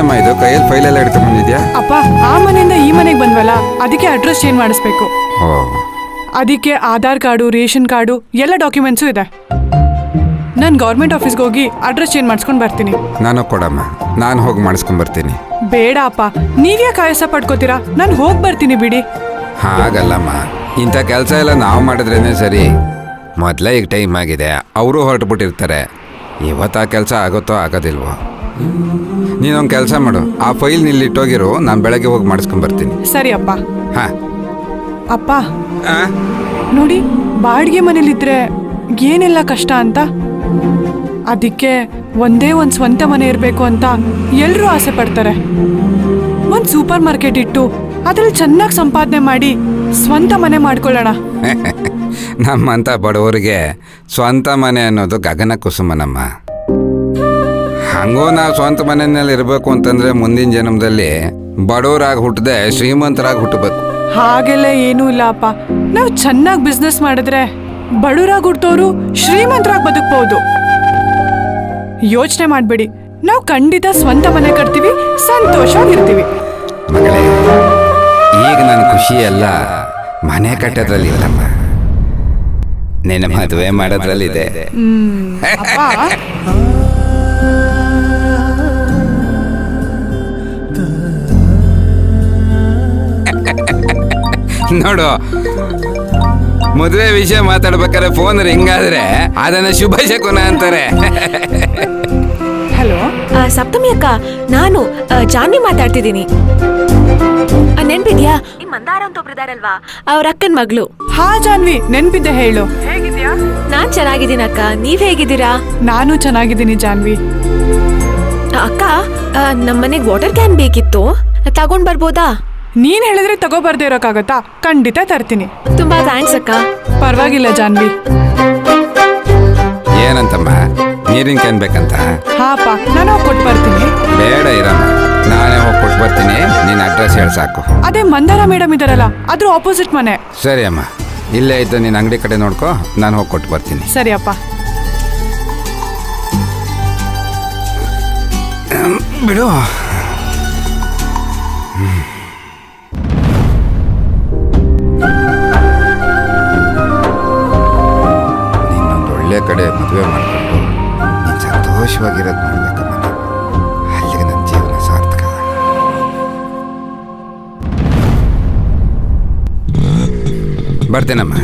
ಏನಮ್ಮ ಇದು ಕೈಯಲ್ಲಿ ಫೈಲ್ ಎಲ್ಲ ಹಿಡ್ಕೊಂಡ್ ಬಂದಿದ್ಯಾ? ಅಪ್ಪ, ಆ ಮನೆಯಿಂದ ಈ ಮನೆಗೆ ಬಂದ್ವಲ್ಲ, ಅದಕ್ಕೆ ಅಡ್ರೆಸ್ ಚೇಂಜ್ ಮಾಡಿಸ್ಬೇಕು. ಓ, ಅದಕ್ಕೆ ಆಧಾರ್ ಕಾರ್ಡು, ರೇಷನ್ ಕಾರ್ಡು ಎಲ್ಲ ಡಾಕ್ಯುಮೆಂಟ್ಸು ಇದೆ. ನಾನು ಗೌರ್ಮೆಂಟ್ ಆಫೀಸ್ಗೆ ಹೋಗಿ ಅಡ್ರೆಸ್ ಚೇಂಜ್ ಮಾಡಿಸ್ಕೊಂಡು ಬರ್ತೀನಿ. ನಾನು ಕೊಡಮ್ಮ, ನಾನು ಹೋಗಿ ಮಾಡಿಸ್ಕೊಂಡ್ ಬರ್ತೀನಿ. ಬೇಡ ಅಪ್ಪ, ನೀವ್ಯಾಕೆ ಆಯಾಸ ಪಡ್ಕೋತೀರಾ? ನಾನು ಹೋಗಿ ಬರ್ತೀನಿ ಬಿಡಿ. ಹಾಗಲ್ಲಮ್ಮ, ಇಂಥ ಕೆಲಸ ಎಲ್ಲ ನಾವು ಮಾಡಿದ್ರೇನೆ ಸರಿ. ಮೊದಲೇ ಈಗ ಟೈಮ್ ಆಗಿದೆ, ಅವರು ಹೊರಟುಬಿಟ್ಟಿರ್ತಾರೆ. ಇವತ್ತು ಆ ಕೆಲಸ ಆಗುತ್ತೋ ಆಗೋದಿಲ್ವೋ? ನೀನೊಂದು ಕೆಲಸ ಮಾಡು, ಆ ಫೈಲ್ ನಿಲ್ಲಿಟ್ಟೋಗಿರು, ನಾನು ಬೆಳಗ್ಗೆ ಹೋಗಿ ಮಾಡಿಸ್ಕೊಂಡ್ ಬರ್ತೀನಿ. ಸರಿ ಅಪ್ಪ. ಹಾಂ ಅಪ್ಪ ನೋಡಿ, ಬಾಡಿಗೆ ಮನೇಲಿದ್ರೆ ಏನೆಲ್ಲ ಕಷ್ಟ ಅಂತ. ಅದಕ್ಕೆ ಒಂದೇ ಒಂದು ಸ್ವಂತ ಮನೆ ಇರಬೇಕು ಅಂತ ಎಲ್ಲರೂ ಆಸೆ ಪಡ್ತಾರೆ. ಒಂದು ಸೂಪರ್ ಮಾರ್ಕೆಟ್ ಇಟ್ಟು ಅದ್ರಲ್ಲಿ ಚೆನ್ನಾಗಿ ಸಂಪಾದನೆ ಮಾಡಿ ಸ್ವಂತ ಮನೆ ಮಾಡ್ಕೊಳ್ಳೋಣ. ನಮ್ಮಂಥ ಬಡವರಿಗೆ ಸ್ವಂತ ಮನೆ ಅನ್ನೋದು ಗಗನ ಕುಸುಮನಮ್ಮ. ಹಂಗೂ ನಾವು ಸ್ವಂತ ಮನೆಯಲ್ಲಿ ಇರಬೇಕು ಅಂತಂದ್ರೆ ಮುಂದಿನ ಜನ್ಮದಲ್ಲಿ ಬಡವರಾಗಿ ಹುಟ್ಟದೆ ಶ್ರೀಮಂತರಾಗಿ ಹುಟ್ಟಬೇಕು. ಹಾಗೆಲ್ಲ ಏನೂ ಇಲ್ಲ ಅಪ್ಪ. ನಾವು ಚೆನ್ನಾಗಿ ಬಿಸ್ನೆಸ್ ಮಾಡಿದ್ರೆ ಬಡವರಾಗಿ ಹುಟ್ಟೋರು ಶ್ರೀಮಂತರಾಗಿ ಬದುಕಬಹುದು. ಯೋಚನೆ ಮಾಡಬೇಡಿ, ನಾವು ಖಂಡಿತ ಸ್ವಂತ ಮನೆ ಕಟ್ತೀವಿ, ಸಂತೋಷವಾಗಿರ್ತೀವಿ. ಮಗಳೇ, ಈಗ ನನ್ನ ಖುಷಿ ಎಲ್ಲ ಮನೆ ಕಟ್ಟೋದ್ರಲ್ಲಿ ಇಲ್ಲಮ್ಮ, ನಿನ್ನ ಮದುವೆ ಮಾಡೋದ್ರಲ್ಲಿದೆ. ನೋಡು, ಮದುವೆ ವಿಷಯ ಮಾತಾಡ್ಬೇಕಾದ್ರೆ ಫೋನ್ ರಿಂಗ್ ಆದ್ರೆ ಅದನ್ನ ಶುಭ ಶಕುನ ಅಂತಾರೆ. ಹಲೋ ಸಪ್ತಮಿ ಅಕ್ಕ, ನಾನು ಜಾನ್ವಿ ಮಾತಾಡ್ತಿದ್ದೀನಿ. ನೆನ್ಪಿದ್ಯಾ? ಮಂದಾರ ಅಂತ ಒಬ್ರಿದಾರಲ್ವಾ, ಅವ್ರ ಅಕ್ಕನ ಮಗಳು. ಹಾ ಜಾನ್ವಿ, ನೆನ್ಪಿದ್ದೆ, ಹೇಳು. ಹೇಗಿದ್ಯಾ? ನಾನ್ ಚೆನ್ನಾಗಿದ್ದೀನಿ ಅಕ್ಕ, ನೀವ್ ಹೇಗಿದ್ದೀರಾ? ನಾನು ಚೆನ್ನಾಗಿದ್ದೀನಿ ಜಾನ್ವಿ. ಅಕ್ಕ, ನಮ್ಮನೆಗ್ ವಾಟರ್ ಕ್ಯಾನ್ ಬೇಕಿತ್ತು, ತಗೊಂಡ್ ಬರ್ಬೋದಾ? ನೀನ್ ಹೇಳಿದ್ರೆ ತಗೋಬರ್ದೇ ಇರೋಕ್ಕಾಗತ್ತಾ? ಖಂಡಿತ ತರ್ತೀನಿ. ತುಂಬಾ ಥ್ಯಾಂಕ್ಸ್ ಅಕ್ಕ. ಪರವಾಗಿಲ್ಲ ಜಾನ್ವಿ. ಏನಂತಮ್ಮ, ನೀರಿನ ಕ್ಯಾನ್ ಬೇಕಂತ? ಹಾಪ, ನಾನು ಹೋಗಿ ಕೊಟ್ಟು ಬರ್ತೀನಿ. ಬೇಡ ಇರಮ್ಮ, ನಾನೇ ಹೋಗಿ ಕೊಟ್ಟು ಬರ್ತೀನಿ. ನೀನು ಅಡ್ರೆಸ್ ಹೇಳಿ ಸಾಕು. ಅದೇ ಮಂದಾರ ಮೇಡಮ್ ಇದಾರಲ್ಲ, ಅದ್ರ ಆಪೋಸಿಟ್ ಮನೆ. ಸರಿ ಅಮ್ಮ, ಇಲ್ಲೇ ಇದ್ದು ನೀನು ಅಂಗಡಿ ಕಡೆ ನೋಡ್ಕೊ, ನಾನು ಹೋಗಿ ಕೊಟ್ಟು ಬರ್ತೀನಿ. ಸರಿ ಅಪ್ಪ. ಬಿಡು. ನಿನ್ನೊಂದು ಒಳ್ಳೆ ಕಡೆ ಮದುವೆ ಮಾಡಿಕೊಂಡು ನೀನು ಸಂತೋಷವಾಗಿರೋದು ನೋಡ್ಬೇಕಮ್ಮ. ಅಲ್ಲಿಗೆ ನನ್ನ ಜೀವನ ಸಾರ್ಥಕ. ಬರ್ತೇನಮ್ಮ.